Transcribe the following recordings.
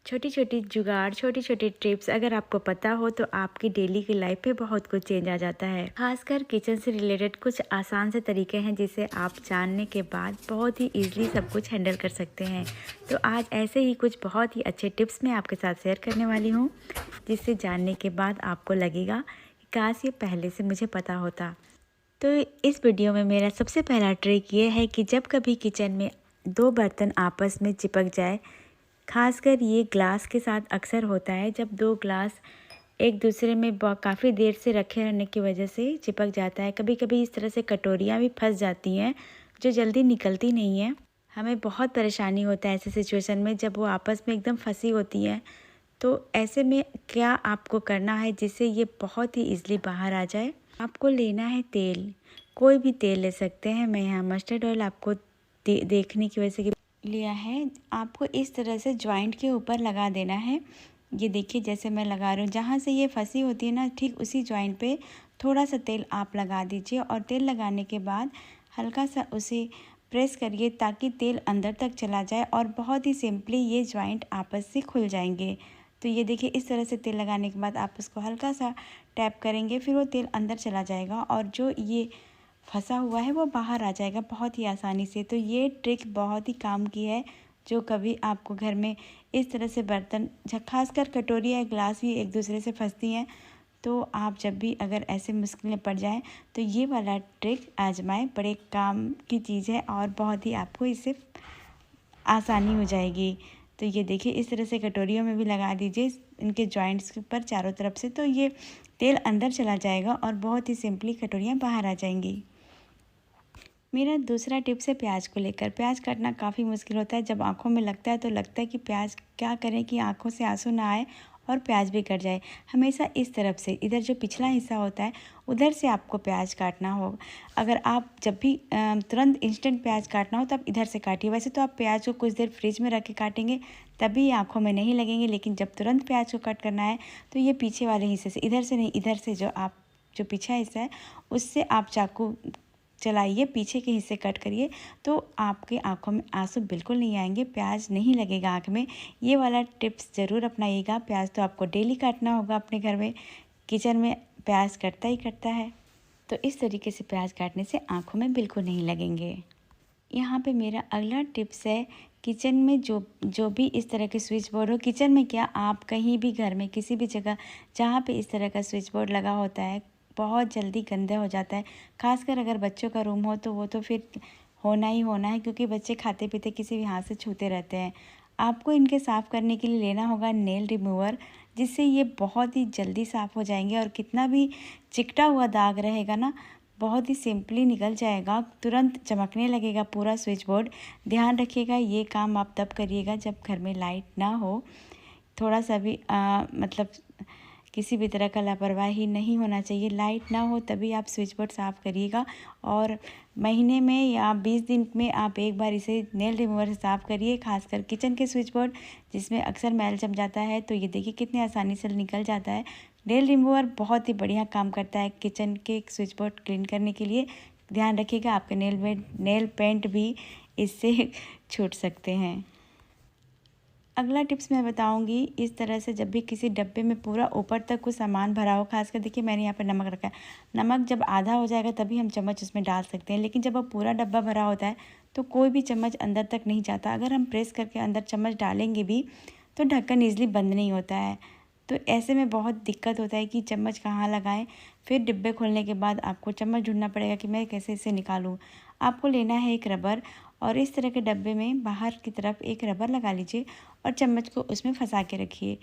छोटी छोटी जुगाड़, छोटी छोटी टिप्स अगर आपको पता हो तो आपकी डेली की लाइफ पे बहुत कुछ चेंज आ जाता है। खासकर किचन से रिलेटेड कुछ आसान से तरीके हैं जिसे आप जानने के बाद बहुत ही इजीली सब कुछ हैंडल कर सकते हैं। तो आज ऐसे ही कुछ बहुत ही अच्छे टिप्स मैं आपके साथ शेयर करने वाली हूँ, जिससे जानने के बाद आपको लगेगा कि काश ये पहले से मुझे पता होता। तो इस वीडियो में मेरा सबसे पहला ट्रिक ये है कि जब कभी किचन में दो बर्तन आपस में चिपक जाए, खासकर ये ग्लास के साथ अक्सर होता है। जब दो ग्लास एक दूसरे में काफ़ी देर से रखे रहने की वजह से चिपक जाता है। कभी कभी इस तरह से कटोरियाँ भी फंस जाती हैं जो जल्दी निकलती नहीं हैं। हमें बहुत परेशानी होता है ऐसे सिचुएशन में जब वो आपस में एकदम फंसी होती हैं। तो ऐसे में क्या आपको करना है जिससे ये बहुत ही ईजिली बाहर आ जाए? आपको लेना है तेल, कोई भी तेल ले सकते हैं। मैं यहाँ मस्टर्ड ऑयल आपको देखने की वजह से लिया है। आपको इस तरह से जॉइंट के ऊपर लगा देना है। ये देखिए जैसे मैं लगा रही हूँ, जहाँ से ये फंसी होती है ना, ठीक उसी जॉइंट पे थोड़ा सा तेल आप लगा दीजिए। और तेल लगाने के बाद हल्का सा उसे प्रेस करिए ताकि तेल अंदर तक चला जाए और बहुत ही सिंपली ये जॉइंट आपस से खुल जाएंगे। तो ये देखिए इस तरह से तेल लगाने के बाद आप उसको हल्का सा टैप करेंगे, फिर वो तेल अंदर चला जाएगा और जो ये फंसा हुआ है वो बाहर आ जाएगा बहुत ही आसानी से। तो ये ट्रिक बहुत ही काम की है। जो कभी आपको घर में इस तरह से बर्तन, खासकर कटोरी या ग्लास ही एक दूसरे से फंसती हैं, तो आप जब भी अगर ऐसे मुश्किल में पड़ जाएं तो ये वाला ट्रिक आजमाएं। बड़े काम की चीज़ है और बहुत ही आपको इससे आसानी हो जाएगी। तो ये देखिए इस तरह से कटोरियों में भी लगा दीजिए इनके जॉइंट्स के ऊपर चारों तरफ से, तो ये तेल अंदर चला जाएगा और बहुत ही सिंपली कटोरियाँ बाहर आ जाएंगी। मेरा दूसरा टिप्स है प्याज को लेकर। प्याज काटना काफ़ी मुश्किल होता है। जब आँखों में लगता है तो लगता है कि प्याज क्या करें कि आँखों से आंसू ना आए और प्याज भी कट जाए। हमेशा इस तरफ से, इधर जो पिछला हिस्सा होता है उधर से आपको प्याज काटना हो। अगर आप जब भी तुरंत इंस्टेंट प्याज काटना हो तब इधर से काटिए। वैसे तो आप प्याज को कुछ देर फ्रिज में रख के काटेंगे तभी आँखों में नहीं लगेंगे, लेकिन जब तुरंत प्याज को कट करना है तो ये पीछे वाले हिस्से से, इधर से नहीं, इधर से जो पीछा हिस्सा है उससे आप चाकू चलाइए, पीछे के हिस्से कट करिए, तो आपके आंखों में आंसू बिल्कुल नहीं आएंगे, प्याज नहीं लगेगा आंख में। ये वाला टिप्स ज़रूर अपनाइएगा। प्याज तो आपको डेली काटना होगा अपने घर में, किचन में प्याज कटता ही कटता है। तो इस तरीके से प्याज काटने से आंखों में बिल्कुल नहीं लगेंगे। यहाँ पे मेरा अगला टिप्स है, किचन में जो भी इस तरह के स्विच बोर्ड हो, किचन में क्या आप कहीं भी घर में किसी भी जगह जहाँ पे इस तरह का स्विच बोर्ड लगा होता है बहुत जल्दी गंदा हो जाता है। खासकर अगर बच्चों का रूम हो तो वो तो फिर होना ही होना है, क्योंकि बच्चे खाते पीते किसी भी हाथ से छूते रहते हैं। आपको इनके साफ़ करने के लिए लेना होगा नेल रिमूवर, जिससे ये बहुत ही जल्दी साफ़ हो जाएंगे और कितना भी चिकटा हुआ दाग रहेगा ना बहुत ही सिंपली निकल जाएगा, तुरंत चमकने लगेगा पूरा स्विच बोर्ड। ध्यान रखिएगा ये काम आप तब करिएगा जब घर में लाइट ना हो, थोड़ा सा भी मतलब किसी भी तरह का लापरवाही नहीं होना चाहिए। लाइट ना हो तभी आप स्विच बोर्ड साफ़ करिएगा। और महीने में या 20 दिन में आप एक बार इसे नेल रिमूवर से साफ़ करिए, खासकर किचन के स्विच बोर्ड जिसमें अक्सर मैल जम जाता है। तो ये देखिए कितनी आसानी से निकल जाता है। नेल रिमूवर बहुत ही बढ़िया काम करता है किचन के स्विच बोर्ड क्लीन करने के लिए। ध्यान रखिएगा आपके नेल पेंट भी इससे छूट सकते हैं। अगला टिप्स मैं बताऊंगी, इस तरह से जब भी किसी डब्बे में पूरा ऊपर तक कुछ सामान भरा हो, खासकर देखिए मैंने यहाँ पर नमक रखा है, नमक जब आधा हो जाएगा तभी हम चम्मच उसमें डाल सकते हैं, लेकिन जब अब पूरा डब्बा भरा होता है तो कोई भी चम्मच अंदर तक नहीं जाता। अगर हम प्रेस करके अंदर चम्मच डालेंगे भी तो ढक्कन ईजिली बंद नहीं होता है। तो ऐसे में बहुत दिक्कत होता है कि चम्मच कहाँ लगाएं। फिर डिब्बे खोलने के बाद आपको चम्मच ढूंढना पड़ेगा कि मैं कैसे इसे निकालूं। आपको लेना है एक रबर और इस तरह के डब्बे में बाहर की तरफ एक रबर लगा लीजिए और चम्मच को उसमें फंसा के रखिए।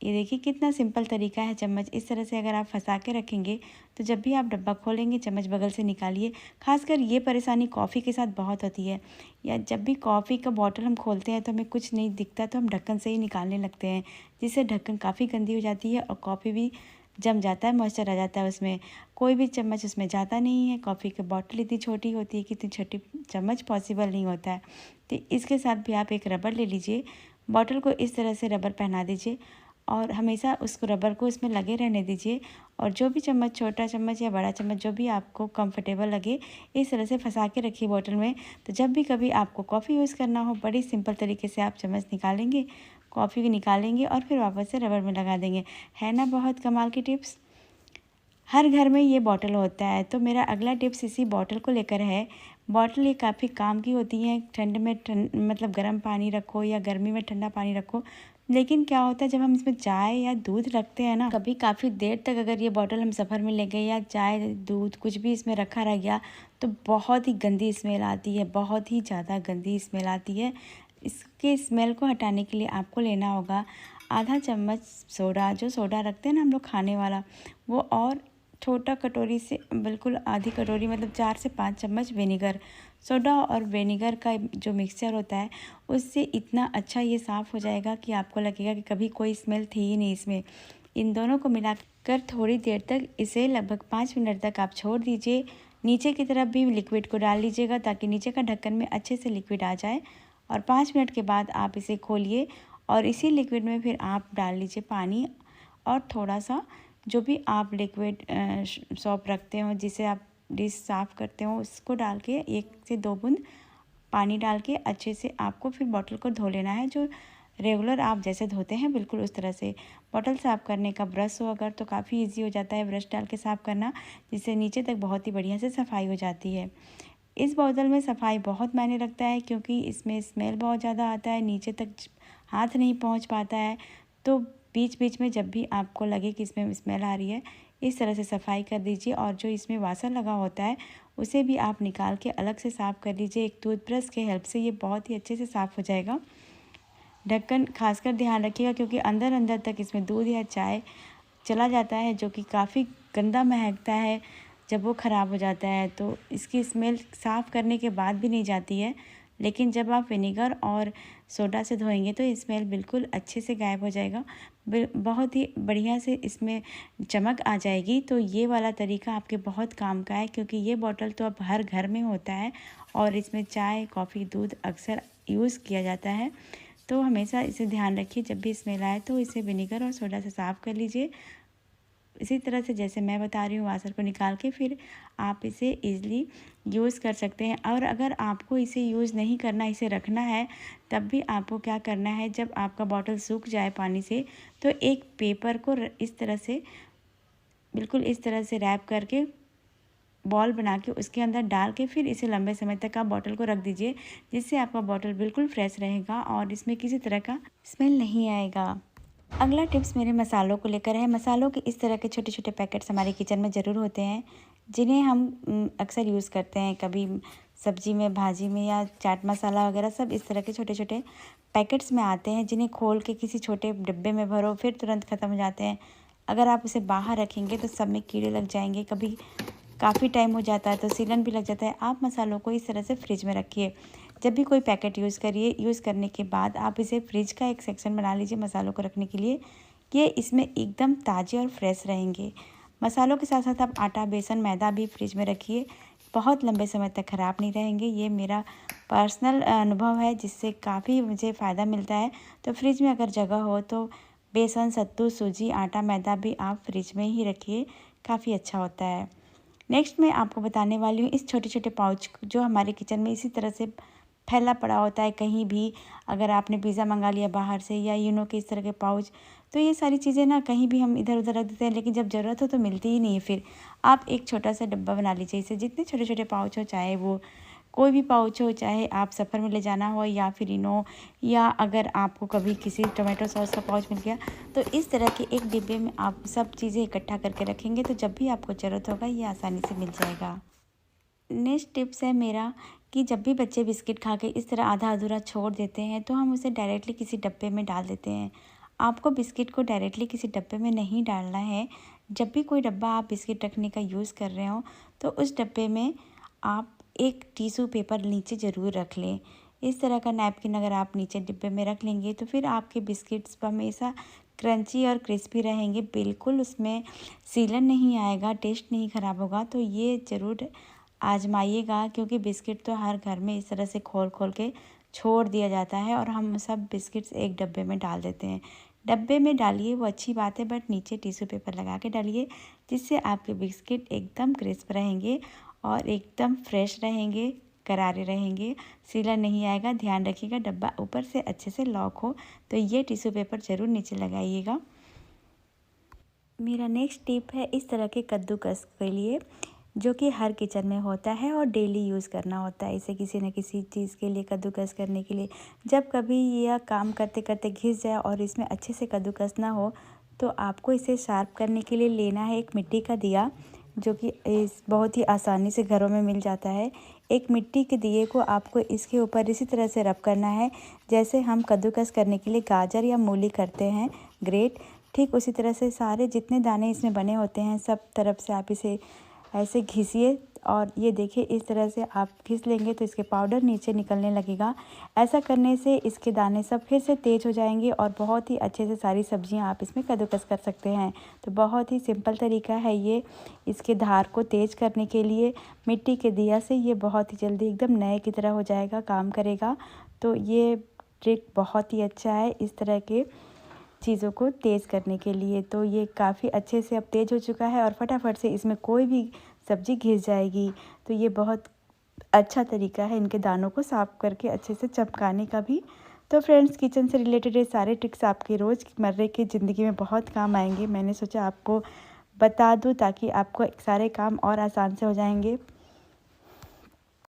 ये देखिए कितना सिंपल तरीका है। चम्मच इस तरह से अगर आप फंसा के रखेंगे तो जब भी आप डब्बा खोलेंगे चम्मच बगल से निकालिए। खासकर ये परेशानी कॉफ़ी के साथ बहुत होती है, या जब भी कॉफ़ी का बॉटल हम खोलते हैं तो हमें कुछ नहीं दिखता तो हम ढक्कन से ही निकालने लगते हैं, जिससे ढक्कन काफ़ी गंदी हो जाती है और कॉफ़ी भी जम जाता है, मॉइस्चर आ जाता है उसमें। कोई भी चम्मच उसमें जाता नहीं है। कॉफ़ी की बॉटल इतनी छोटी होती है कि इतनी छोटी चम्मच पॉसिबल नहीं होता है। तो इसके साथ भी आप एक रबर ले लीजिए, बॉटल को इस तरह से रबर पहना दीजिए और हमेशा उसको रबर को इसमें लगे रहने दीजिए। और जो भी चम्मच, छोटा चम्मच या बड़ा चम्मच, जो भी आपको कंफर्टेबल लगे, इस तरह से फंसा के रखिए बॉटल में। तो जब भी कभी आपको कॉफ़ी यूज़ करना हो, बड़ी सिंपल तरीके से आप चम्मच निकालेंगे, कॉफ़ी को निकालेंगे और फिर वापस से रबर में लगा देंगे। है ना बहुत कमाल की टिप्स। हर घर में ये बॉटल होता है। तो मेरा अगला टिप्स इसी बॉटल को लेकर है। बॉटल ये काफ़ी काम की होती है। ठंड में मतलब गर्म पानी रखो या गर्मी में ठंडा पानी रखो। लेकिन क्या होता है जब हम इसमें चाय या दूध रखते हैं ना, कभी काफ़ी देर तक अगर ये बॉटल हम सफ़र में ले गए या चाय दूध कुछ भी इसमें रखा रह गया तो बहुत ही गंदी स्मेल आती है, बहुत ही ज़्यादा गंदी स्मेल आती है। इसके स्मेल को हटाने के लिए आपको लेना होगा आधा चम्मच सोडा, जो सोडा रखते हैं ना हम लोग खाने वाला वो, और छोटा कटोरी से बिल्कुल आधी कटोरी मतलब 4 से 5 चम्मच विनेगर। सोडा और विनेगर का जो मिक्सचर होता है उससे इतना अच्छा ये साफ़ हो जाएगा कि आपको लगेगा कि कभी कोई स्मेल थी ही नहीं इसमें। इन दोनों को मिलाकर थोड़ी देर तक इसे लगभग 5 मिनट तक आप छोड़ दीजिए। नीचे की तरफ भी लिक्विड को डाल लीजिएगा ताकि नीचे का ढक्कन में अच्छे से लिक्विड आ जाए। और 5 मिनट के बाद आप इसे खोलिए और इसी लिक्विड में फिर आप डाल लीजिए पानी और थोड़ा सा जो भी आप लिक्विड सॉप रखते हो जिसे आप डिश साफ़ करते हो उसको डाल के 1 से 2 बूंद पानी डाल के अच्छे से आपको फिर बॉटल को धो लेना है। जो रेगुलर आप जैसे धोते हैं बिल्कुल उस तरह से। बॉटल साफ़ करने का ब्रश हो अगर तो काफ़ी इजी हो जाता है ब्रश डाल के साफ़ करना, जिससे नीचे तक बहुत ही बढ़िया से सफाई हो जाती है। इस बोतल में सफाई बहुत मायने रखता है क्योंकि इसमें स्मेल बहुत ज़्यादा आता है, नीचे तक हाथ नहीं पहुंच पाता है। तो बीच बीच में जब भी आपको लगे कि इसमें स्मेल आ रही है इस तरह से सफाई कर दीजिए। और जो इसमें वासन लगा होता है उसे भी आप निकाल के अलग से साफ़ कर लीजिए। एक टूथब्रश के हेल्प से ये बहुत ही अच्छे से साफ़ हो जाएगा। ढक्कन खासकर ध्यान रखिएगा क्योंकि अंदर अंदर तक इसमें दूध या चाय चला जाता है जो कि काफ़ी गंदा महकता है। जब वो ख़राब हो जाता है तो इसकी स्मेल साफ़ करने के बाद भी नहीं जाती है, लेकिन जब आप विनेगर और सोडा से धोएंगे तो स्मेल बिल्कुल अच्छे से गायब हो जाएगा। बहुत ही बढ़िया से इसमें चमक आ जाएगी। तो ये वाला तरीका आपके बहुत काम का है क्योंकि ये बॉटल तो अब हर घर में होता है और इसमें चाय कॉफ़ी दूध अक्सर यूज़ किया जाता है। तो हमेशा इसे ध्यान रखिए जब भी स्मेल आए तो इसे विनेगर और सोडा से साफ़ कर लीजिए। इसी तरह से जैसे मैं बता रही हूँ वासर को निकाल के फिर आप इसे ईज़िली यूज़ कर सकते हैं। और अगर आपको इसे यूज़ नहीं करना, इसे रखना है, तब भी आपको क्या करना है, जब आपका बॉटल सूख जाए पानी से तो एक पेपर को इस तरह से बिल्कुल इस तरह से रैप करके बॉल बना के उसके अंदर डाल के फिर इसे लंबे समय तक आप बॉटल को रख दीजिए, जिससे आपका बॉटल बिल्कुल फ्रेश रहेगा और इसमें किसी तरह का स्मेल नहीं आएगा। अगला टिप्स मेरे मसालों को लेकर है। मसालों के इस तरह के छोटे छोटे पैकेट्स हमारे किचन में ज़रूर होते हैं जिन्हें हम अक्सर यूज़ करते हैं, कभी सब्जी में, भाजी में या चाट मसाला वगैरह सब इस तरह के छोटे छोटे पैकेट्स में आते हैं जिन्हें खोल के किसी छोटे डिब्बे में भरो फिर तुरंत ख़त्म हो जाते हैं। अगर आप उसे बाहर रखेंगे तो सब में कीड़े लग जाएंगे, कभी काफ़ी टाइम हो जाता है तो सीलन भी लग जाता है। आप मसालों को इस तरह से फ्रिज में रखिए। जब भी कोई पैकेट यूज़ करने के बाद आप इसे फ्रिज का एक सेक्शन बना लीजिए मसालों को रखने के लिए। ये इसमें एकदम ताज़े और फ्रेश रहेंगे। मसालों के साथ साथ आप आटा, बेसन, मैदा भी फ्रिज में रखिए, बहुत लंबे समय तक ख़राब नहीं रहेंगे। ये मेरा पर्सनल अनुभव है जिससे काफ़ी मुझे फ़ायदा मिलता है। तो फ्रिज में अगर जगह हो तो बेसन, सत्तू, सूजी, आटा, मैदा भी आप फ्रिज में ही रखिए, काफ़ी अच्छा होता है। नेक्स्ट मैं आपको बताने वाली हूँ इस छोटे छोटे पाउच जो हमारे किचन में इसी तरह से फैला पड़ा होता है। कहीं भी अगर आपने पिज़्ज़ा मंगा लिया बाहर से या के इस तरह के पाउच, तो ये सारी चीज़ें ना कहीं भी हम इधर उधर रख देते हैं, लेकिन जब ज़रूरत हो तो मिलती ही नहीं है। फिर आप एक छोटा सा डब्बा बना लीजिए। इसे जितने छोटे छोटे पाउच हो, चाहे वो कोई भी पाउच हो, चाहे आप सफ़र में ले जाना हो या फिर या अगर आपको कभी किसी टोमेटो सॉस का पाउच मिल गया तो इस तरह के एक डिब्बे में आप सब चीज़ें इकट्ठा करके रखेंगे तो जब भी आपको ज़रूरत होगा ये आसानी से मिल जाएगा। नेक्स्ट टिप्स है मेरा कि जब भी बच्चे बिस्किट खा के इस तरह आधा अधूरा छोड़ देते हैं तो हम उसे डायरेक्टली किसी डब्बे में डाल देते हैं। आपको बिस्किट को डायरेक्टली किसी डब्बे में नहीं डालना है। जब भी कोई डब्बा आप बिस्किट रखने का यूज़ कर रहे हो तो उस डब्बे में आप एक टिश्यू पेपर नीचे ज़रूर रख लें। इस तरह का नैपकिन अगर आप नीचे डिब्बे में रख लेंगे तो फिर आपके बिस्किट्स हमेशा क्रंची और क्रिस्पी रहेंगे, बिल्कुल उसमें सीलन नहीं आएगा, टेस्ट नहीं ख़राब होगा। तो ये ज़रूर आजमाइएगा क्योंकि बिस्किट तो हर घर में इस तरह से खोल खोल के छोड़ दिया जाता है और हम सब बिस्किट्स एक डब्बे में डाल देते हैं। डब्बे में डालिए वो अच्छी बात है, बट नीचे टिश्यू पेपर लगा के डालिए, जिससे आपके बिस्किट एकदम क्रिस्प रहेंगे और एकदम फ्रेश रहेंगे। करारे रहेंगे, सीला नहीं आएगा। ध्यान रखिएगा डब्बा ऊपर से अच्छे से लॉक हो। तो ये टिश्यू पेपर ज़रूर नीचे लगाइएगा। मेरा नेक्स्ट टिप है इस तरह के कद्दूकस के लिए, जो कि हर किचन में होता है और डेली यूज़ करना होता है इसे किसी न किसी चीज़ के लिए कद्दूकस करने के लिए। जब कभी यह काम करते करते घिस जाए और इसमें अच्छे से कद्दूकस ना हो, तो आपको इसे शार्प करने के लिए लेना है एक मिट्टी का दिया, जो कि इस बहुत ही आसानी से घरों में मिल जाता है। एक मिट्टी के दिए को आपको इसके ऊपर इसी तरह से रब करना है, जैसे हम कद्दूकस करने के लिए गाजर या मूली करते हैं ग्रेट। ठीक उसी तरह से सारे जितने दाने इसमें बने होते हैं सब तरफ से आप इसे ऐसे घिसिए, और ये देखिए इस तरह से आप घिस लेंगे तो इसके पाउडर नीचे निकलने लगेगा। ऐसा करने से इसके दाने सब फिर से तेज़ हो जाएंगे और बहुत ही अच्छे से सारी सब्जियां आप इसमें कद्दूकस कर सकते हैं। तो बहुत ही सिंपल तरीका है ये इसके धार को तेज़ करने के लिए। मिट्टी के दिया से ये बहुत ही जल्दी एकदम नए की तरह हो जाएगा, काम करेगा। तो ये ट्रिक बहुत ही अच्छा है इस तरह के चीज़ों को तेज़ करने के लिए। तो ये काफ़ी अच्छे से अब तेज़ हो चुका है और फटाफट से इसमें कोई भी सब्ज़ी घिस जाएगी। तो ये बहुत अच्छा तरीका है इनके दानों को साफ़ करके अच्छे से चमकाने का भी। तो फ्रेंड्स, किचन से रिलेटेड ये सारे ट्रिक्स आपके रोज़मर्रा की ज़िंदगी में बहुत काम आएंगे। मैंने सोचा आपको बता दूँ ताकि आपको सारे काम और आसान से हो जाएंगे।